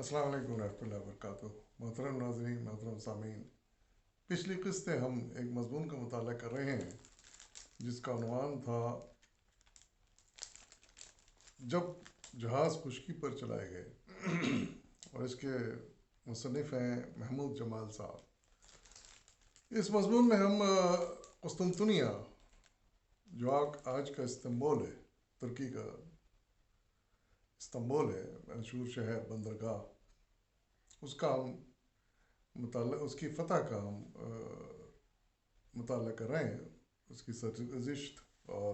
अस्सलाम वालेकुम रहमतुल्लाहि व बरकातुहू। मोहतरम नाज़रीन, मोहतरम सामीन, पिछली किस्तें हम एक मज़मून का मुताला कर रहे हैं जिसका उन्वान था जब जहाज़ खुशकी पर चलाए गए और इसके मुसन्निफ़ हैं महमूद जमाल साहब। इस मज़मून में हम कुस्तुनतुनिया जो आज का इस्तांबुल है, तुर्की का इस्तांबुल है, मशहूर शहर बंदरगाह, उसका हम उसकी फ़तह का हम मुताला कर रहे हैं, उसकी सरगुज़िश्त और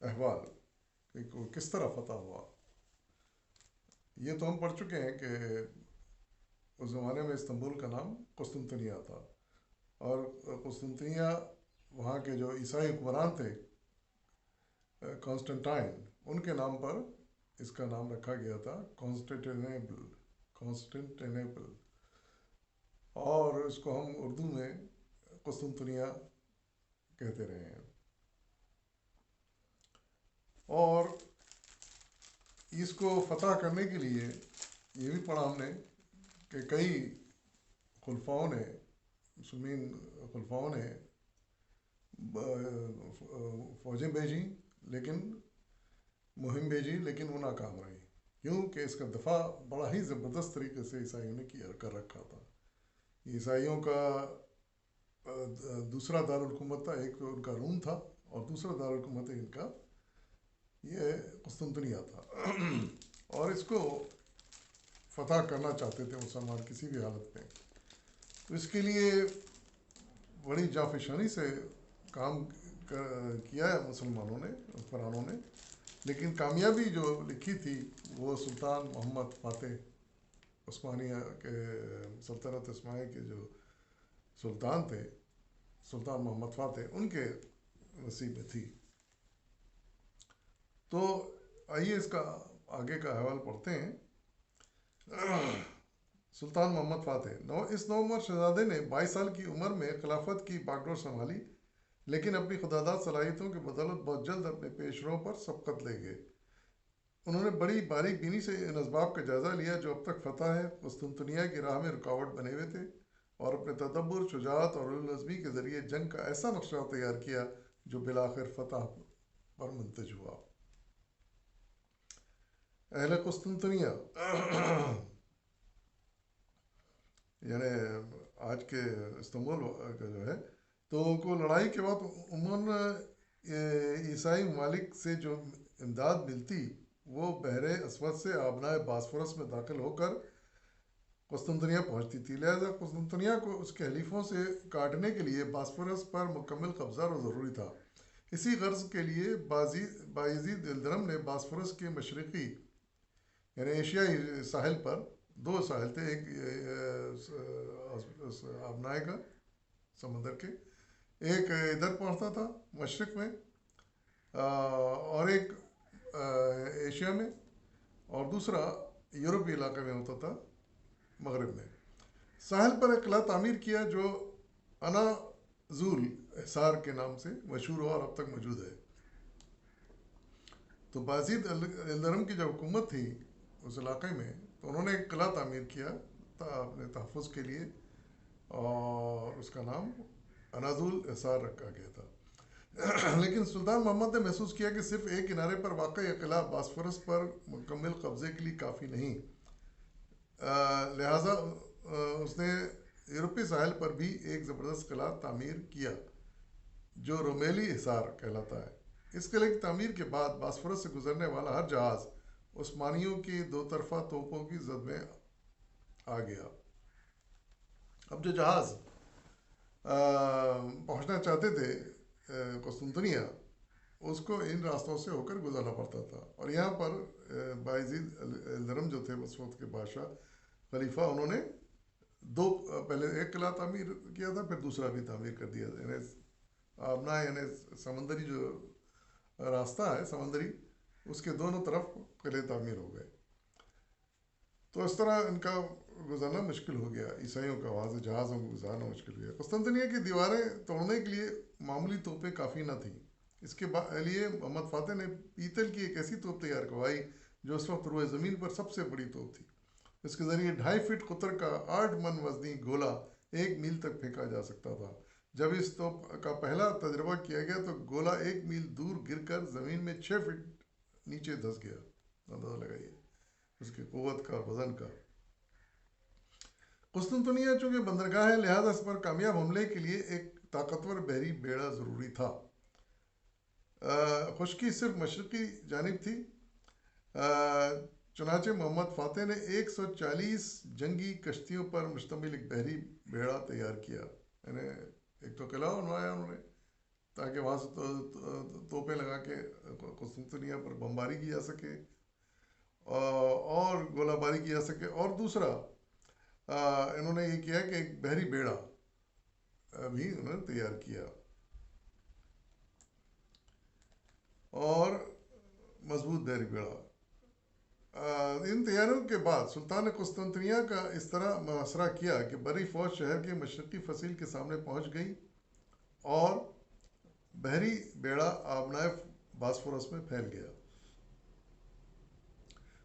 अहवाल कि किस तरह फ़तह हुआ। ये तो हम पढ़ चुके हैं कि उस ज़माने में इस्तांबुल का नाम कुस्तुनतुनिया था और कुस्तुनतुनिया वहाँ के जो ईसाई हुक्मरान थे कॉन्स्टेंटाइन, उनके नाम पर इसका नाम रखा गया था कॉन्स्टेंटिनेपल, और इसको हम उर्दू में कुस्तुनतुनिया कहते रहे हैं। और इसको फ़तह करने के लिए ये भी पढ़ा हमने कि कई खुलफाओं ने, मुस्लिमीन खुलफाओं ने फ़ौजें भेजी, लेकिन मुहिम भेजी, लेकिन वो नाकाम रही, क्योंकि इसका दफ़ा बड़ा ही ज़बरदस्त तरीके से ईसाइयों ने किया कर रखा था। ईसाइयों का दूसरा दारुल हुकूमत था, एक तो उनका रूम था और दूसरा दारुल हुकूमत इनका ये कुस्तुनतुनिया था और इसको फ़तह करना चाहते थे मुसलमान किसी भी हालत में। तो इसके लिए बड़ी जाफिशानी से काम किया है मुसलमानों ने, हुक्मरानों ने, लेकिन कामयाबी जो लिखी थी वो सुल्तान मोहम्मद फ़ातेह उस्मानिया के, सल्तनत उस्मानिया के जो सुल्तान थे, सुल्तान मोहम्मद फ़ातेह, उनके नसीब में थी। तो आइए इसका आगे का अहवाल पढ़ते हैं। सुल्तान मोहम्मद फ़ातेह इस नौमर शहज़ादे ने 22 साल की उम्र में खिलाफत की बागडोर संभाली, लेकिन अपनी खुदादाद सलाहियतों की बदौलत बहुत जल्द अपने पेशरों पर सबकत ले गए। उन्होंने बड़ी बारीक बीनी से इन असबाब का जायज़ा लिया जो अब तक फ़तह है कुस्तुनतुनिया की राह में रुकावट बने हुए थे, और अपने तदब्बुर, शुजाअत और उलूल-अज़मी के ज़रिए जंग का ऐसा नक्शा तैयार किया जो बिलाखिर फ़तह पर मुंतज हुआ। अहले कुस्तुनतुनिया यानी आज के इस्तांबुल का जो है, तो को लड़ाई के बाद उमूमन ईसाई ममालिक से जो इमदाद मिलती वो बहरे अस्वद से आबनाए बासफरस में दाखिल होकर कुस्तुनतुनिया पहुँचती थी। लिहाजा कुस्तुनतुनिया को उसके हलीफों से काटने के लिए बासफरस पर मुकम्मल कब्जा ज़रूरी था। इसी गर्ज के लिए बायज़ीद इल्दरम ने बासफरस के मशरक़ी यानी एशियाई साहिल पर, दो साहिल थे, एक आबनाए का समंदर के, एक इधर पहुँचता था मशरक़ में और एक एशिया में, और दूसरा यूरोपीय इलाके में होता था मगरब में। साहिल पर एक किला तामीर किया जो अनाजुल हिसार के नाम से मशहूर हुआ और अब तक मौजूद है। तो बायज़ीद इल्दरम की जब हुकूमत थी उस इलाके में, तो उन्होंने एक किला तामीर किया था अपने तहफ़्फ़ुज़ के लिए, और उसका नाम अनाजुल हिसार रखा गया था। लेकिन सुल्तान मोहम्मद ने महसूस किया कि सिर्फ एक किनारे पर वाक़ यह किला बासफरस पर मुकम्मल कब्ज़े के लिए काफ़ी नहीं, लिहाजा उसने यूरोपीय साहिल पर भी एक ज़बरदस्त किला तामीर किया जो रोमेली हिसार कहलाता है। इस किले की तामीर के बाद बासफरस से गुजरने वाला हर जहाज़ उस्मानियों की दो तरफ़ा तोपों की जद में आ गया। अब जो जहाज़ पहुँचना चाहते थे कुस्तुनतुनिया, उसको इन रास्तों से होकर गुजरना पड़ता था, और यहाँ पर बायज़ीद इल्दरम जो थे उस वक्त के बादशाह खलीफा, उन्होंने पहले एक किला तामीर किया था, फिर दूसरा भी तामीर कर दिया, यानी आबना यानी समंदरी जो रास्ता है समंदरी, उसके दोनों तरफ किले तामीर हो गए। तो इस तरह इनका गुजारना मुश्किल हो गया, ईसाइयों का वहाँ से जहाज़ों को गुजारना मुश्किल हो गया। कुस्तुनतुनिया की दीवारें तोड़ने के लिए मामूली तोपें काफ़ी न थीं। इसके लिए मोहम्मद फ़ातेह ने पीतल की एक ऐसी तोप तैयार करवाई जो उस वक्त रोए ज़मीन पर सबसे बड़ी तोप थी। اس کے ذریعے 2.5 فٹ قطر کا 8 من وزنی گولہ 1 میل تک پھینکا جا سکتا تھا۔ جب اس توپ کا پہلا تجربہ کیا گیا تو گولہ 1 میل دور گر کر زمین میں 6 فٹ نیچے دھس گیا۔ اندازہ لگائیے اس کی قوت کا اور وزن کا۔ قسطنطنیہ چونکہ بندرگاہ ہے، لہذا اس پر کامیاب حملے کے لیے ایک طاقتور بحری بیڑا ضروری تھا۔ خشکی صرف مشرقی جانب تھی، چنانچہ محمد فاتح نے 140 جنگی کشتیوں پر مشتمل ایک بحری بیڑا تیار کیا، یعنی ایک تو قلعہ بنوایا انہوں نے تاکہ وہاں سے توپیں لگا کے قسطنطنیہ پر بمباری کی جا سکے اور گولہ باری کی جا سکے، اور دوسرا انہوں نے یہ کیا کہ ایک بحری بیڑا بھی انہوں نے تیار کیا اور مضبوط بحری بیڑا۔ ان تیاریوں کے بعد سلطان قسطنطنیہ کا اس طرح محاصرہ کیا کہ بری فوج شہر کے مشرقی فصیل کے سامنے پہنچ گئی اور بحری بیڑا آبنائے باسفورس میں پھیل گیا۔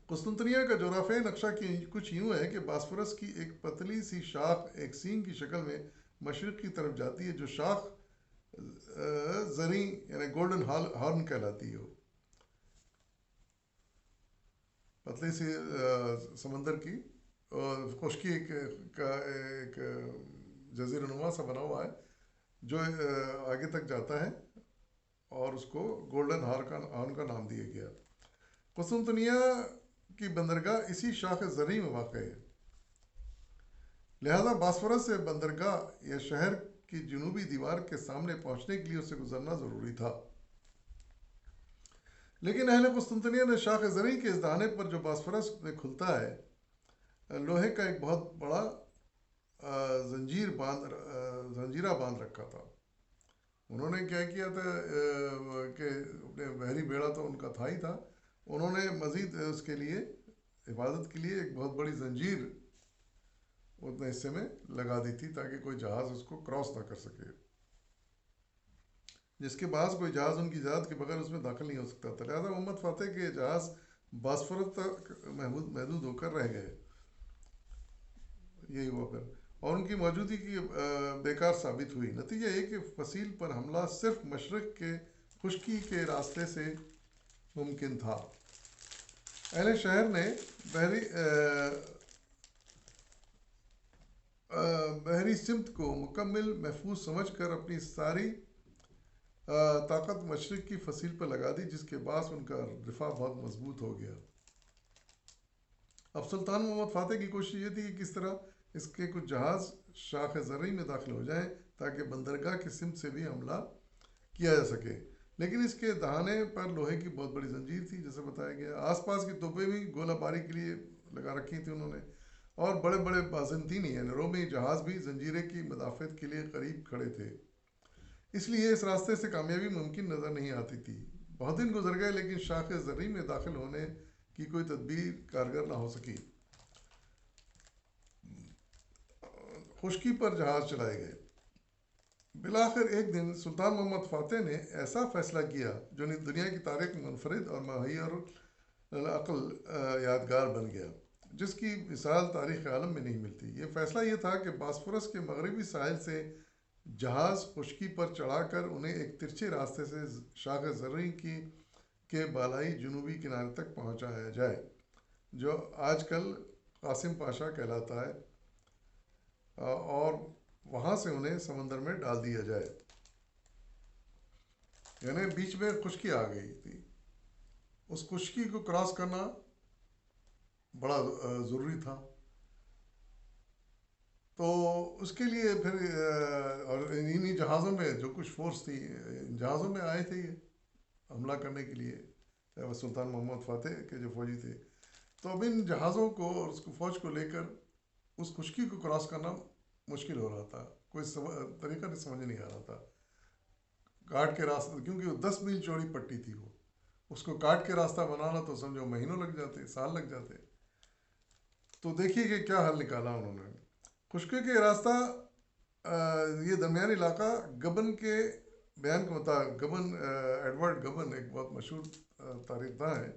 قسطنطنیہ کا جغرافیائی نقشہ کچھ یوں ہے کہ باسفورس کی ایک پتلی سی شاخ ایک سینگ کی شکل میں مشرق کی طرف جاتی ہے، جو شاخ زریں یعنی گولڈن ہارن کہلاتی ہے۔ پتلی سی سمندر کی خشکی کا ایک جزیرہ نما سا بنا ہوا ہے جو آگے تک جاتا ہے اور اس کو گولڈن ہارن کا نام دیا گیا۔ قسطنطنیہ کی بندرگاہ اسی شاخ زرعی میں واقع ہے، لہذا باسفورس سے بندرگاہ یا شہر کی جنوبی دیوار کے سامنے پہنچنے کے لیے اسے گزرنا ضروری تھا۔ لیکن اہل قسطنطنیہ نے شاخ زرعی کے اس دہانے پر جو باسفورس میں کھلتا ہے لوہے کا ایک بہت بڑا زنجیرہ باندھ رکھا تھا۔ انہوں نے کیا کیا تھا کہ اپنے بحری بیڑا تو ان کا تھا ہی تھا، انہوں نے مزید اس کے لیے حفاظت کے لیے ایک بہت بڑی زنجیر اتنے حصے میں لگا دی تھی تاکہ کوئی جہاز اس کو کراس نہ کر سکے، جس کے باعث کوئی جہاز ان کی اجازت کے بغیر اس میں داخل نہیں ہو سکتا تھا۔ لہٰذا محمد فاتح کے جہاز باسفورس تک محدود ہو کر رہ گئے، یہی ہوا پھر، اور ان کی موجودگی کی بیکار ثابت ہوئی۔ نتیجہ یہ کہ فصیل پر حملہ صرف مشرق کے خشکی کے راستے سے ممکن تھا۔ اہل شہر نے بحری سمت کو مکمل محفوظ سمجھ کر اپنی ساری طاقت مشرق کی فصیل پر لگا دی، جس کے باعث ان کا دفاع بہت مضبوط ہو گیا۔ اب سلطان محمد فاتح کی کوشش یہ تھی کہ کس طرح اس کے کچھ جہاز شاخ زرعی میں داخل ہو جائیں تاکہ بندرگاہ کی سمت سے بھی حملہ کیا جا سکے، لیکن اس کے دہانے پر لوہے کی بہت بڑی زنجیر تھی جیسے بتایا گیا۔ آس پاس کی توپیں بھی گولہ باری کے لیے لگا رکھی تھیں انہوں نے، اور بڑے بڑے بازنطینی یعنی رومی جہاز بھی زنجیرے کی مدافعت کے لیے قریب کھڑے تھے، اس لیے اس راستے سے کامیابی ممکن نظر نہیں آتی تھی۔ بہت دن گزر گئے لیکن شاخ زرعی میں داخل ہونے کی کوئی تدبیر کارگر نہ ہو سکی۔ خشکی پر جہاز چلائے گئے۔ بالآخر ایک دن سلطان محمد فاتح نے ایسا فیصلہ کیا جو دنیا کی تاریخ میں منفرد اور محیر العقل یادگار بن گیا، جس کی مثال تاریخ عالم میں نہیں ملتی۔ یہ فیصلہ یہ تھا کہ باسفورس کے مغربی ساحل سے جہاز خشکی پر چڑھا کر انہیں ایک ترچھے راستے سے شاخ زرعی کے بالائی جنوبی کنارے تک پہنچایا جائے، جو آج کل قاسم پاشا کہلاتا ہے، اور وہاں سے انہیں سمندر میں ڈال دیا جائے۔ یعنی بیچ میں خشکی آ گئی تھی، اس خشکی کو کراس کرنا بڑا ضروری تھا، تو اس کے لیے پھر اور انہی جہازوں میں جو کچھ فورس تھی جہازوں میں آئے تھے یہ حملہ کرنے کے لیے، سلطان محمد فاتح کے جو فوجی تھے، تو اب ان جہازوں کو اور اس کو فوج کو لے کر اس خشکی کو کراس کرنا مشکل ہو رہا تھا، کوئی طریقہ نہیں سمجھ نہیں آ رہا تھا۔ کاٹ کے راستہ، کیونکہ وہ 10 میل چوڑی پٹی تھی، وہ اس کو کاٹ کے راستہ بنانا تو سمجھو مہینوں لگ جاتے، سال لگ جاتے۔ تو دیکھیے کہ کیا حل نکالا انہوں نے۔ خشکی کے راستہ یہ درمیانی علاقہ گبن کے بیان کے مطابق، گبن ایڈورڈ گبن ایک بہت مشہور تاریخ داں ہے،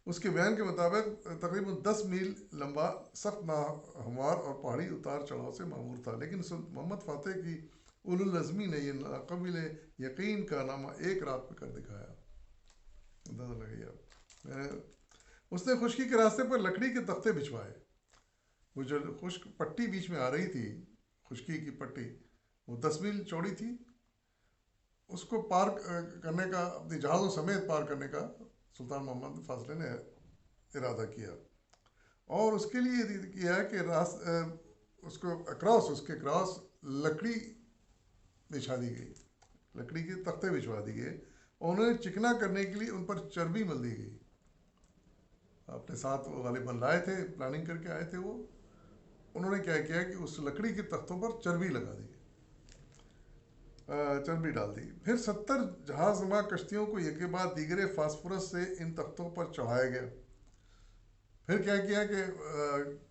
اس کے بیان کے مطابق تقریباً 10 میل لمبا سخت ناہموار اور پہاڑی اتار چڑھاؤ سے معمور تھا، لیکن محمد فاتح کی اولو العزمی نے یہ ناقابل یقین کارنامہ ایک رات میں کر دکھایا۔ اندازہ لگائیے آپ، اس نے خشکی کے راستے پر لکڑی کے تختے بچھوائے۔ وہ جو خشک پٹی بیچ میں آ رہی تھی، خشکی کی پٹی، وہ 10 میل چوڑی تھی، اس کو پار کرنے کا، اپنی جہازوں سمیت پار کرنے کا سلطان محمد فاضلہ نے ارادہ کیا، اور اس کے لیے کیا ہے کہ اس کے کراس لکڑی بچھا دی گئی، لکڑی کے تختے بچھوا دی گئے، اور انہیں چکنا کرنے کے لیے ان پر چربی مل دی گئی۔ اپنے ساتھ وہ غالباً لائے تھے، پلاننگ کر کے آئے تھے وہ، انہوں نے کیا کیا کہ اس لکڑی کے تختوں پر چربی لگا دی، چربی ڈال دی۔ پھر 70 جہاز نما کشتیوں کو یکے بعد دیگرے فاسفورس سے ان تختوں پر چڑھایا گیا۔ پھر کیا کیا کہ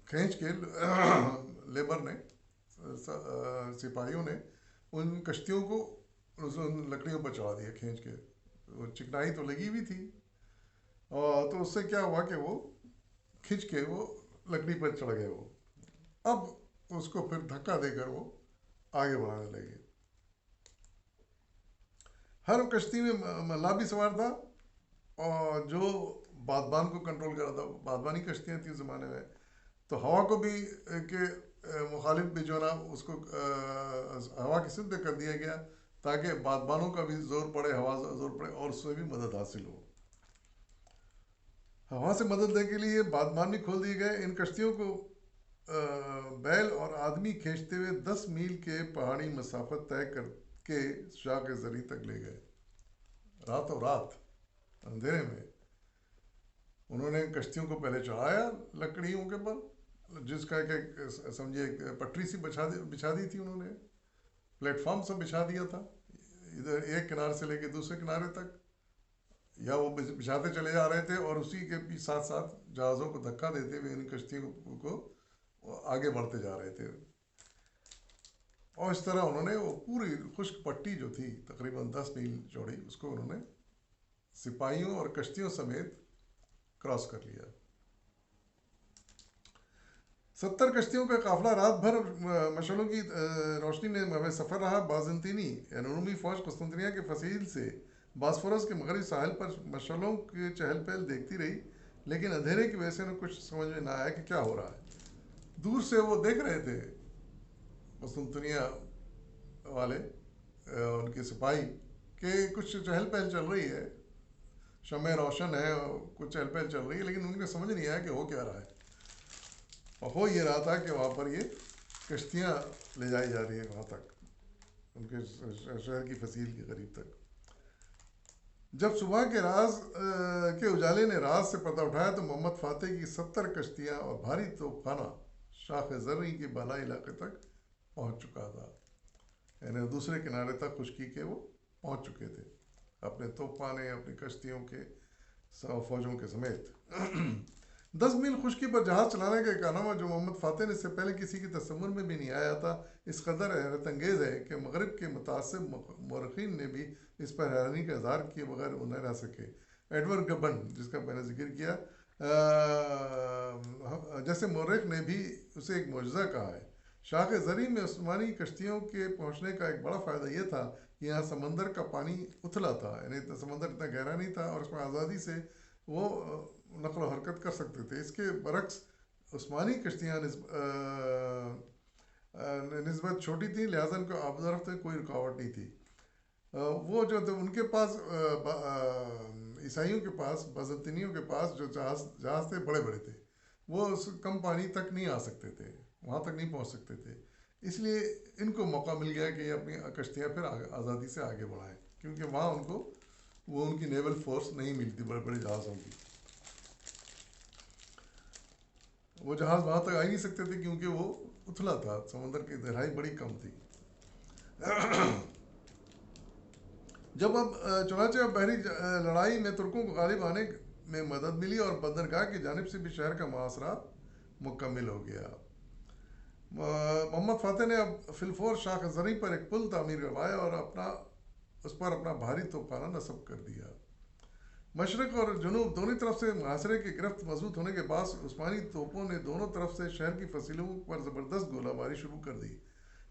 کھینچ کے لیبر نے، سپاہیوں نے ان کشتیوں کو ان لکڑیوں پر چڑھا دیا کھینچ کے، وہ چکنائی تو لگی ہوئی تھی، اور تو اس سے کیا ہوا کہ وہ کھینچ کے وہ لکڑی پر چڑھ گئے، وہ اب اس کو پھر دھکا دے کر وہ آگے بڑھانے لگے۔ ہر کشتی میں ملا بھی سوار تھا، اور جو بادبان کو کنٹرول کر رہا تھا، بادبانی کشتیاں تھیں اس زمانے میں، تو ہوا کو بھی کہ مخالف بھی جو نا اس کو ہوا کی سمت کر دیا گیا، تاکہ بادبانوں کا بھی زور پڑے، ہوا زور پڑے، اور اس سے بھی مدد حاصل ہو۔ ہوا سے مدد دینے کے لیے بادبان بھی کھول دیے گئے۔ ان کشتیوں کو بیل اور آدمی کھینچتے ہوئے 10 میل کے پہاڑی مسافت طے کر کے شاخ زری تک لے گئے، راتوں رات اندھیرے میں۔ انہوں نے کشتیوں کو پہلے چڑھایا لکڑیوں کے پر، جس کا کہ سمجھے پٹری سی بچھا دی تھی، انہوں نے پلیٹ فارم سب بچھا دیا تھا، ادھر ایک کنارے سے لے کے دوسرے کنارے تک، یا وہ بچھاتے چلے جا رہے تھے، اور اسی کے ساتھ ساتھ جہازوں کو دھکا دیتے ہوئے ان کشتیوں کو آگے بڑھتے جا رہے تھے۔ اور اس طرح انہوں نے وہ پوری خشک پٹی جو تھی تقریباً 10 میل چوڑی، اس کو انہوں نے سپاہیوں اور کشتیوں سمیت کراس کر لیا۔ 70 کشتیوں کا قافلہ رات بھر مشعلوں کی روشنی میں مہوِ سفر رہا۔ بازنطینی یعنی رومی فوج قسطنطنیہ کے فصیل سے باسفورس کے مغربی ساحل پر مشعلوں کی چہل پہل دیکھتی رہی، لیکن اندھیرے کی وجہ سے انہیں کچھ سمجھ میں نہ آیا کہ کیا ہو رہا ہے۔ دور سے وہ دیکھ رہے تھے قسطنطنیہ والے، ان کے سپاہی، کہ کچھ چہل پہل چل رہی ہے، شمع روشن ہے، کچھ چہل پہل چل رہی ہے، لیکن ان کو سمجھ نہیں آیا کہ ہو کیا رہا ہے۔ اور ہو یہ رہا تھا کہ وہاں پر یہ کشتیاں لے جائی جا رہی ہیں وہاں تک، ان کے شہر کی فصیل کے قریب تک۔ جب صبح کے اجالے نے راز سے پردہ اٹھایا تو محمد فاتح کی 70 کشتیاں اور بھاری توپ خانہ شاخ زرعی کے بالائی علاقے تک پہنچ چکا تھا، یعنی دوسرے کنارے تک خشکی کے وہ پہنچ چکے تھے، اپنے توپ خانے، اپنی کشتیوں کے فوجوں کے سمیت۔ 10 میل خشکی پر جہاز چلانے کا کارنامہ جو محمد فاتح نے اس سے پہلے کسی کے تصور میں بھی نہیں آیا تھا، اس قدر حیرت انگیز ہے کہ مغرب کے متعصب مورخین نے بھی اس پر حیرانی کا اظہار کیے بغیر وہ نہ رہ سکے۔ ایڈورڈ گبن، جس کا میں نے ذکر کیا، جیسے مورخ نے بھی اسے ایک معجزہ کہا ہے۔ شاخ زرعی میں عثمانی کشتیوں کے پہنچنے کا ایک بڑا فائدہ یہ تھا کہ یہاں سمندر کا پانی اتھلا تھا، یعنی سمندر اتنا گہرا نہیں تھا، اور اس میں آزادی سے وہ نقل و حرکت کر سکتے تھے۔ اس کے برعکس عثمانی کشتیاں نسبت چھوٹی تھیں، لہٰذا ان کو آب و رفت میں کوئی رکاوٹ نہیں تھی۔ وہ جو ان کے پاس، عیسائیوں کے پاس، بازنطینیوں کے پاس جو جہاز تھے بڑے بڑے تھے، وہ اس کم پانی تک نہیں آ سکتے تھے، وہاں تک نہیں پہنچ سکتے تھے، اس لیے ان کو موقع مل گیا کہ یہ اپنی کشتیاں پھر آزادی سے آگے بڑھائیں، کیونکہ وہاں ان کو وہ ان کی نیول فورس نہیں ملتی بڑے بڑے جہازوں کی۔ وہ جہاز وہاں تک آ ہی نہیں سکتے تھے کیونکہ وہ اتھلا تھا، سمندر کی گہرائی بڑی کم تھی۔ جب چنانچہ بحری لڑائی میں ترکوں کو غالب آنے میں مدد ملی اور بندرگاہ کی جانب سے بھی شہر کا محاصرہ مکمل ہو گیا۔ محمد فاتح نے اب فلفور شاخ زرعی پر ایک پل تعمیر کروایا اور اس پر اپنا بھاری توپ خانہ نصب کر دیا۔ मशरक़ और जनूब दोनों तरफ से मुहासरे की गिरफ्त मजबूत होने के बाद उस्मानी तोपों ने दोनों तरफ से शहर की फसीलों पर ज़बरदस्त गोलाबारी शुरू कर दी।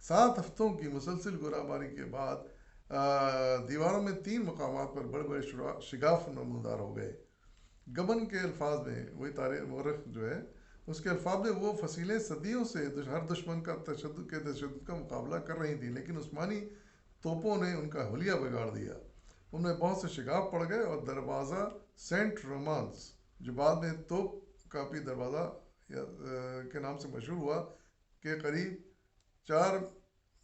7 हफ्तों की मुसलसल गोलाबारी के बाद दीवारों में 3 मकामात पर बड़े बड़े शिगाफ नमूदार हो गए। गबन के अल्फाज में वही तारीख मौरख जो है उसके अल्फाज में वो फसीलें सदियों से हर दुश्मन का तशद्दुद का मुकाबला कर रही थी, लेकिन उस्मानी तोपों ने उनका हुलिया बिगाड़ दिया। उनमें बहुत से शिगाफ पड़ गए और दरवाज़ा सेंट रोमांस, जो बाद में तोप कापी दरवाज़ा के नाम से मशहूर हुआ, के करीब 4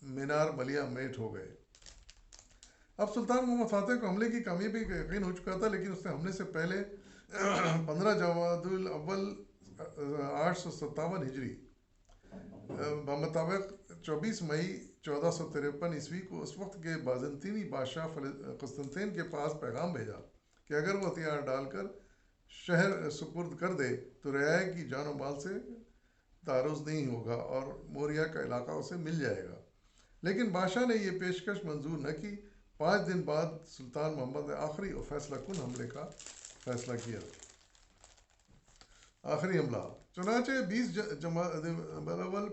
मीनार मलिया मेट हो गए। अब सुल्तान मोहम्मद फातेह को हमले की कामयाबी का यकीन हो चुका था, लेकिन उसने हमले से पहले 15 अव्वल 857 हिजरी मुताबिक 24 मई 1453 ईस्वी को उस वक्त के बाज़ंतीनी बादशाह कुस्तुनतैन के पास पैगाम भेजा कि अगर वो हथियार डालकर शहर सुपुर्द कर दे तो रियाया की जान और माल से तारुज़ नहीं होगा और मोरिया का इलाका उसे मिल जाएगा। लेकिन बादशाह ने यह पेशकश मंजूर न की। 5 दिन बाद सुल्तान मोहम्मद ने आखिरी और फैसला कुन हमले का फैसला किया। आखिरी हमला चुनाचे 20 जमावल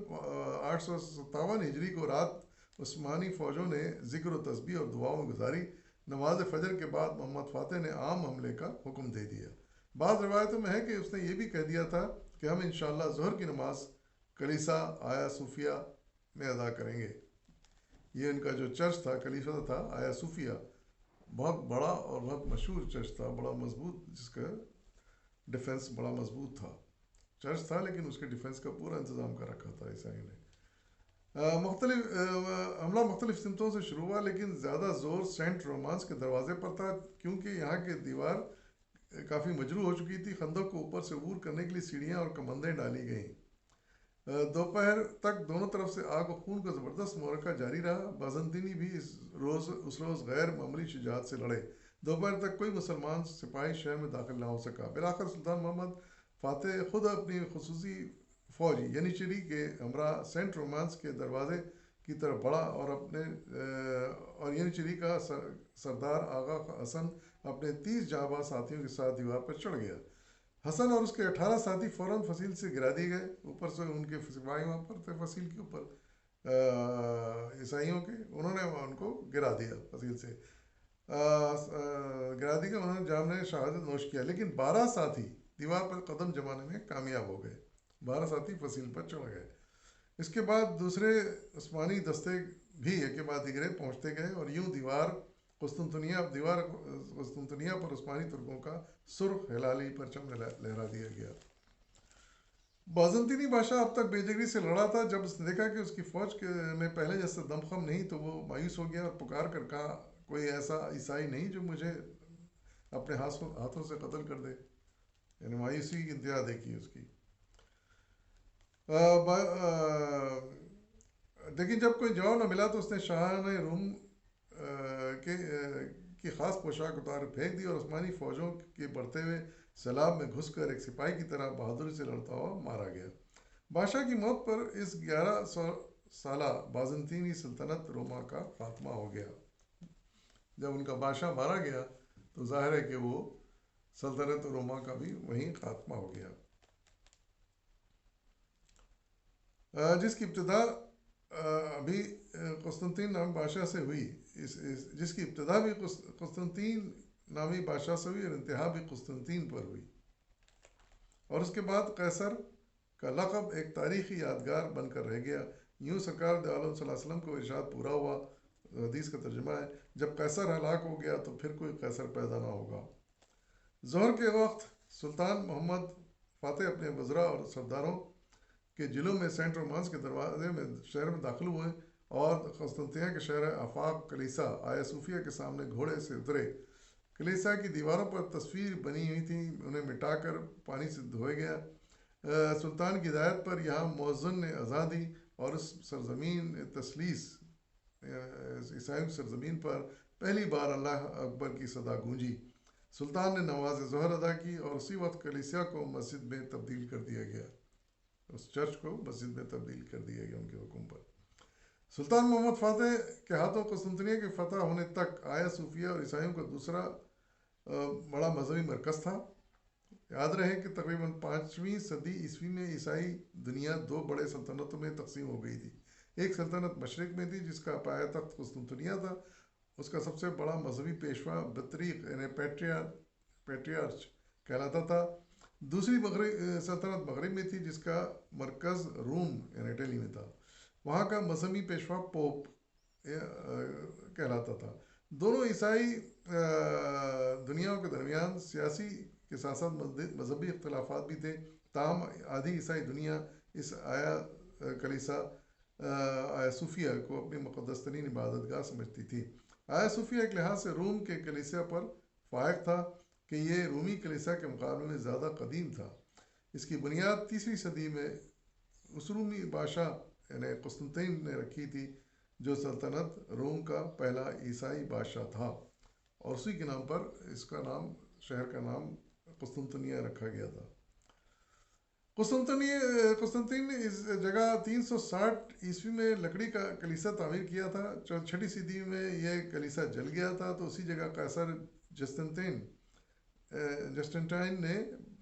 857 हिजरी को रात उस्मानी फ़ौजों ने ज़िक्र व तस्बीह और दुआओं में गुजारी। नमाज फजर के बाद मोहम्मद फ़ातेह ने आम हमले का हुक्म दे दिया। बाद रवायतों में है कि उसने ये भी कह दिया था कि हम इंशाअल्लाह ज़ोहर की नमाज कलीसा आया सूफिया में अदा करेंगे। ये इनका जो चर्च था, कलीसा था आया सूफिया, बहुत बड़ा और बहुत मशहूर चर्च था, बड़ा मजबूत, जिसका डिफेंस बड़ा मजबूत था। चर्च था लेकिन उसके डिफेंस का पूरा इंतज़ाम कर रखा था ईसाइयों ने। हमला मुख्तलिफ सिमतों से शुरू हुआ, लेकिन ज़्यादा ज़ोर सेंट रोमांस के दरवाज़े पर था, क्योंकि यहाँ की दीवार काफ़ी मजरू हो चुकी थी। खंदक को ऊपर से अबूर करने के लिए सीढ़ियाँ और कमंदें डाली गईं। दोपहर तक दोनों तरफ से आग और खून का ज़बरदस्त मोरका जारी रहा। बाज़ंतीनी भी उस रोज़ गैर मामूली शुजाअत से लड़े। दोपहर तक कोई मुसलमान सिपाही शहर में दाखिल ना हो सका। बिलाखिर सुल्तान मोहम्मद फातेह खुद अपनी खसूसी फ़ौज यनीचरी के हमरा सेंट रोमांस के दरवाज़े की तरफ बढ़ा और यनीचरी का सरदार आगा हसन अपने 30 जांबाज साथियों के साथ दीवार पर चढ़ गया। हसन और उसके 18 साथी फ़ौरन फसील से गिरा दिए गए। ऊपर से उनके सिपाही वहाँ पर थे फसील के ऊपर ईसाइयों के, उन्होंने उनको गिरा दिया फसील से गिरा दी गई। उन्होंने जाम ने शहादत नोश किया, लेकिन 12 साथी दीवार पर कदम जमाने में कामयाब हो गए। 12 साथी फसील पर चढ़ गए। इसके बाद दूसरे उस्मानी दस्ते भी एक के बाद दिगरे पहुँचते गए और यूँ दीवार कुस्तुनतनिया पर उस्मानी तुर्कों का सुर्ख हिलाली परचम लहरा दिया गया। बाज़ंतीनी बादशाह अब तक बेजिगरी से लड़ा था। जब उसने देखा कि उसकी फ़ौज में पहले जैसा दमखम नहीं, तो वो मायूस हो गया और पुकार कर कहा, कोई ऐसा ईसाई नहीं जो मुझे अपने हाथों से कत्ल कर दे। यानी मायूसी की इंतहा देखी उसकी। लेकिन जब कोई जवाब न मिला तो उसने शाहान रूम की ख़ास पोशाक उतार फेंक दी और उस्मानी फ़ौजों के बढ़ते हुए सैलाब में घुसकर एक सिपाही की तरह बहादुरी से लड़ता हुआ मारा गया। बादशाह की मौत पर इस 1100 साला बाज़ंतीनी सल्तनत रोमा का खात्मा हो गया। जब उनका बादशाह मारा गया तो जाहिर है कि वो सल्तनत रोमा का भी वहीं खात्मा हो गया, जिसकी इब्तिदा अभी कुस्तुनतीन नामी बादशाह से हुई। जिसकी इब्तिदा भी कुस्तुनतीन नामी बादशाह से हुई और इंतहा भी कुस्तुनतीन पर हुई। और उसके बाद कैसर का लक़ब एक तारीख़ी यादगार बनकर रह गया। यूँ सरकार दो आलम सल्लल्लाहु अलैहि वसल्लम को इरशाद पूरा हुआ। हदीस का तर्जुमा है, जब कैसर हलाक हो गया तो फिर कोई कैसर पैदा ना होगा। ज़ोहर के वक्त सुल्तान मोहम्मद फातेह अपने वज़रा और सरदारों के जिलों में सेंट रोमांस के दरवाजे में शहर में दाखिल हुए और कुस्तुनतनिया के शहर आफाक कलीसा आया सूफिया के सामने घोड़े से उतरे। कलीसा की दीवारों पर तस्वीर बनी हुई थी, उन्हें मिटाकर पानी से धोया गया। सुल्तान की हिदायत पर यहाँ मुअज़्ज़िन ने अज़ान दी और उस सरजमीन तसलीस ईसाइयों की सरजमीन पर पहली बार अल्लाह अकबर की सदा गूंजी। सुल्तान ने नमाज ज़ोहर अदा की और उसी वक्त कलीसिया को मस्जिद में तब्दील कर दिया गया। उस चर्च को मस्जिद में तब्दील कर दिया गया उनके हुक्म पर। सुल्तान मोहम्मद फातेह के हाथों कुस्तुनतनिया की फतह होने तक आया सूफिया और ईसाइयों का दूसरा बड़ा मजहबी मरकज़ था। याद रहे कि तकरीबन 5वीं सदी ईस्वी में ईसाई दुनिया दो बड़े सल्तनतों में तकसीम हो गई थी। एक सल्तनत मशरक़ में थी जिसका पाया तख्त कुस्तुनतनिया था, उसका सबसे बड़ा मजहबी पेशवा बतरीक यानी पैट्रियार्च कहलाता था। दूसरी सल्तनत मगरब में थी जिसका मरकज़ रूम यानी इटली में था, वहाँ का मजहबी पेशवा पोप कहलाता था। दोनों ईसाई दुनियाओं के दरमियान सियासी के साथ साथ मजहबी इख्तलाफात भी थे। ताहम आधी ईसाई दुनिया इस कलीसा आया सूफिया को अपनी मुक़द्दस तरीन इबादतगाह समझती थी। आया सूफिया एक लिहाज से रोम के कलीसिया पर फायक था कि ये रूमी कलीसिया के मुकाबले में ज़्यादा कदीम था। इसकी बुनियाद 3वीं सदी में उस रूमी बादशाह यानी कुस्तुनतैन ने रखी थी, जो सल्तनत रोम का पहला ईसाई बादशाह था, और उसी के नाम पर इसका नाम, शहर का नाम कुस्तुनतनिया रखा गया था। कुस्तुनतैन ने इस जगह 360 ईस्वी में लकड़ी का कलीसा तामीर किया था। 6वीं सदी में यह कलीसा जल गया था, तो उसी जगह कैसर जस्टिनटाइन ने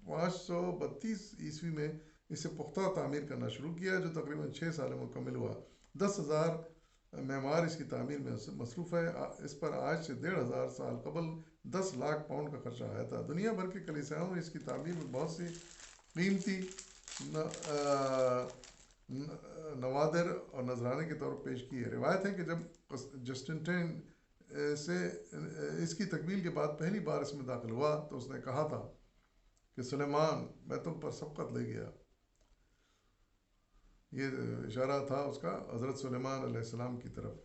532 ईस्वी में इसे पुख्ता तामीर करना शुरू किया, जो तकरीबन 6 साल में मुकम्मल हुआ। 10,000 मेमार इसकी तामीर में मसरूफ़ है। इस पर आज से 1,500 साल कबल 10 लाख पाउंड का खर्चा आया था। दुनिया भर के कलीसियाओं ने इसकी तामीर में बहुत सी कीमती नवादिर और नजराने के तौर पर पेश की है। रिवायत है कि जब जस्टिनटाइन से इसकी तकमील के बाद पहली बार इसमें दाखिल हुआ तो उसने कहा था कि सुलेमान, मैं तुम पर सबकत ले गया। ये इशारा था उसका हज़रत सुलेमान अलैहिस्सलाम की तरफ।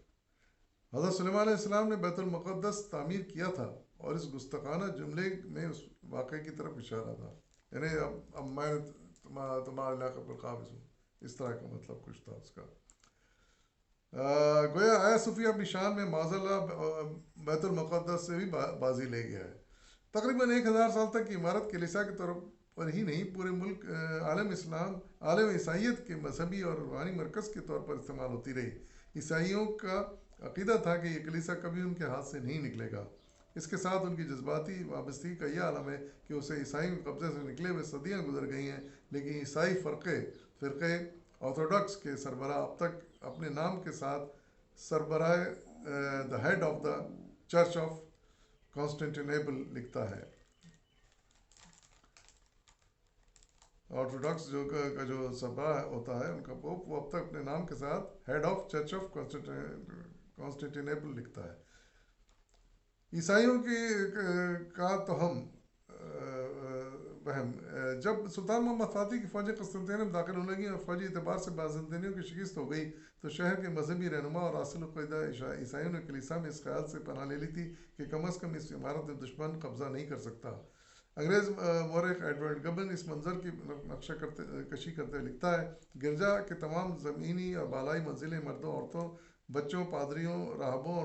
हज़रत सुलेमान अलैहिस्सलाम ने बैतुल मुक़द्दस तामीर किया था, और इस गुस्ताखाना जुमले में उस वाक़े की तरफ इशारा था, यानी अब मैं तुम्हारे इलाके पर काबिज़ हूँ, इस तरह का मतलब कुछ था उसका। गोया आया सूफिया अपनी शान में माज़ल्ला बैतुल मुक़द्दस से भी बाजी ले गया है। तकरीबन 1000 साल तक की इमारत कलीसिया के तौर पर ही नहीं, पूरे मुल्क आलम ईसाइयत के मजहबी और रूहानी मरकज़ के तौर पर इस्तेमाल होती रही। ईसाइयों का अक़ीदा था कि यह कलीसिया कभी उनके हाथ से नहीं निकलेगा। इसके साथ उनकी जज्बाती वाबस्तगी का यह आलम है कि उसे ईसाई कब्ज़े से निकले हुए सदियाँ गुजर गई हैं, लेकिन ईसाई फ़िरक़े ऑर्थोडॉक्स के सरबराह अब तक अपने नाम के साथ सरबराह the head of the church of Constantinople लिखता है। ऑर्थोडॉक्स का जो सरबराह होता है उनका पोप, वो अब तक अपने नाम के साथ head of church of Constantinople लिखता है। ईसाइयों का तो हम वहम, जब सुल्तान मोहम्मद फ़ातिह की फ़ौजें कुस्तुनतनिया में दाखिल होने लगी और फ़ौजी एतबार से बाज़ंतीनियों की शिकस्त हो गई, तो शहर के मजहबी रहनुमा और रासिल क़ायदा ईसाइयों ने कलीसिया में इस ख्याल से पनाह ले ली थी कि कम अज़ कम इस इमारत में दुश्मन कब्ज़ा नहीं कर सकता। अंग्रेज़ मौरख़ एडवर्ड गिबन इस मंज़र की नक्शा कशी करते लिखता है, गिरजा के तमाम ज़मीनी और बालाई मंजिलें मर्दों, औरतों, बच्चों, पादरियों, राहबों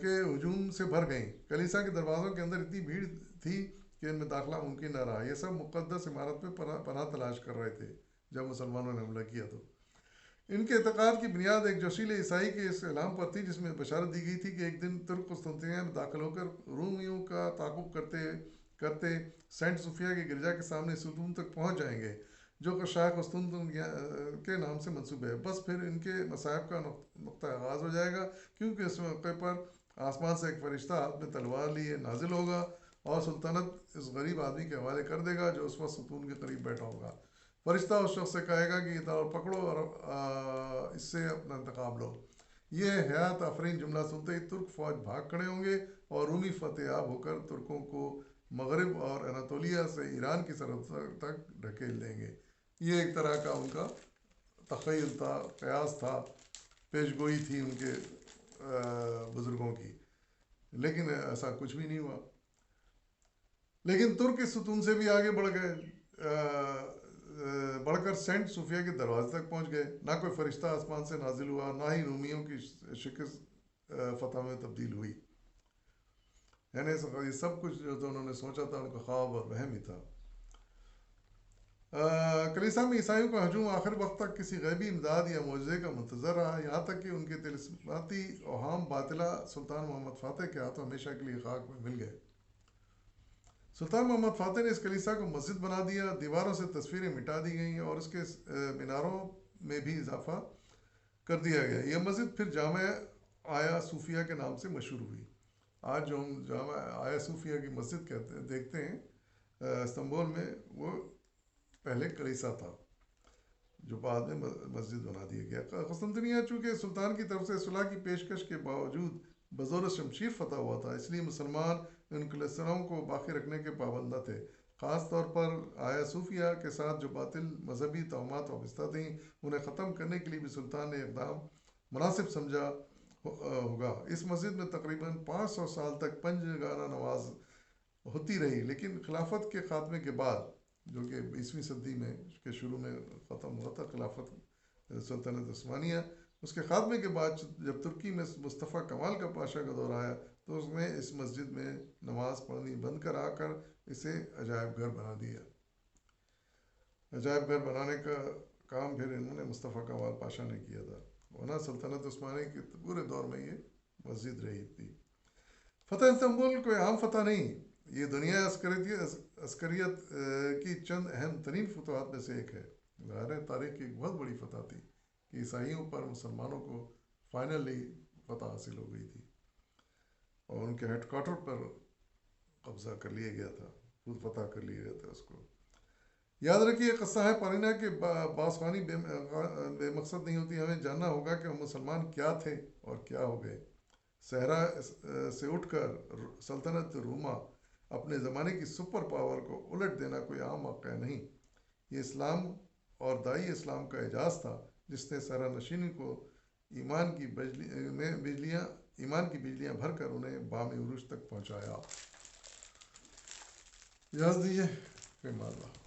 के हजूम से भर गईं। कलीसिया के दरवाज़ों के अंदर इतनी भीड़ थी कि इनमें दाखिला मुमकिन न रहा। ये सब मुक़द्दस इमारत में पनाह तलाश कर रहे थे जब मुसलमानों ने हमला किया। तो इनके एतक़ाद की बुनियाद एक जोशील ईसाई के इस इलाम पर थी, जिसमें बशारत दी गई थी कि एक दिन तुर्क कुस्तुनतनिया में दाखिल होकर रूमियों का ताक़ुब करते करते सेंट सूफिया के गिरजा के सामने सुतून तक पहुँच जाएंगे, जो कि शाह कुस्तुनतनिया के नाम से मंसूब है। बस फिर इनके मसाइब का नुक्ता आगाज़ हो जाएगा, क्योंकि इस मौके पर आसमान से एक फ़रिश्ता हाथ में तलवार लिए नाजिल होगा और सुल्तानत इस गरीब आदमी के हवाले कर देगा जो उस वक्त सुतून के करीब बैठा होगा। फ़रिश्ता उस शख्स से कहेगा कि ये तलवार पकड़ो और इससे अपना इंतकाम लो। ये हयात आफरीन जुमला सुनते ही तुर्क फ़ौज भाग खड़े होंगे और रूमी फ़तेहाब होकर तुर्कों को मगरब और अनातोलिया से ईरान की सरहद तक ढकेल देंगे। ये एक तरह का उनका तख़य्युल था, क़यास था, पेशगोई थी उनके बुज़ुर्गों की, लेकिन ऐसा कुछ भी नहीं हुआ। लेकिन तुर्क इस सुतून से भी आगे बढ़ गए, बढ़कर सेंट सूफिया के दरवाजे तक पहुंच गए। ना कोई फ़रिश्ता आसमान से नाजिल हुआ, ना ही रूमियों की शिकस्त फतह में तब्दील हुई। यानी ये सब कुछ जो तो उन्होंने सोचा था उनका ख्वाब और वहम ही था। کلیسا میں عیسائیوں کا ہجوم آخر وقت تک کسی غیبی امداد یا معجزے کا منتظر رہا، یہاں تک کہ ان کے طلسماتی اوہام باطلہ سلطان محمد فاتح کے ہاتھوں ہمیشہ کے لیے خاک میں مل گئے۔ سلطان محمد فاتح نے اس کلیسا کو مسجد بنا دیا، دیواروں سے تصویریں مٹا دی گئیں اور اس کے میناروں میں بھی اضافہ کر دیا گیا۔ یہ مسجد پھر جامع آیا صوفیہ کے نام سے مشہور ہوئی۔ آج جو ہم جامع آیا صوفیہ کی مسجد دیکھتے ہیں استنبول میں، وہ پہلے کلیسا تھا جو بعد میں مسجد بنا دیا گیا۔ قسطنطنیہ چونکہ سلطان کی طرف سے صلح کی پیشکش کے باوجود بزور شمشیر فتح ہوا تھا، اس لیے مسلمان ان کلیساؤں کو باقی رکھنے کے پابند تھے۔ خاص طور پر آیا صوفیہ کے ساتھ جو باطل مذہبی توہمات وابستہ تھیں، انہیں ختم کرنے کے لیے بھی سلطان نے اقدام مناسب سمجھا ہوگا۔ اس مسجد میں تقریباً 500 سال تک پنجگانہ نماز ہوتی رہی، لیکن خلافت کے خاتمے کے بعد، جو کہ 20ویں صدی میں کے شروع میں ختم ہوا تھا خلافت سلطنت عثمانیہ، اس کے خاتمے کے بعد جب ترکی میں مصطفیٰ کمال کا پاشا کا دور آیا تو اس نے اس مسجد میں نماز پڑھنی بند کرا کر اسے عجائب گھر بنا دیا۔ عجائب گھر بنانے کا کام پھر انہوں نے مصطفیٰ کمال پاشا نے کیا تھا، ورنہ سلطنت عثمانیہ کے پورے دور میں یہ مسجد رہی تھی۔ فتح استنبول کوئی عام فتح نہیں، یہ دنیا عسکریت کی چند اہم ترین فتوحات میں سے ایک ہے۔ ظاہر ہے تاریخ کی ایک بہت بڑی فتح تھی کہ عیسائیوں پر مسلمانوں کو فائنلی فتح حاصل ہو گئی تھی اور ان کے ہیڈ کوارٹر پر قبضہ کر لیا گیا تھا، خود فتح کر لیا گیا تھا اس کو۔ یاد رکھیے قصہ ہے پارینہ کے باسخوانی بے مقصد نہیں ہوتی، ہمیں جاننا ہوگا کہ ہم مسلمان کیا تھے اور کیا ہو گئے۔ صحرا سے اٹھ کر سلطنت روما اپنے زمانے کی سپر پاور کو الٹ دینا کوئی عام واقعہ نہیں، یہ اسلام اور داعی اسلام کا اعجاز تھا جس نے صحرا نشینی کو ایمان کی بجلیاں بھر کر انہیں بام عروج تک پہنچایا۔ اجازت دیجیے، فی امان اللہ۔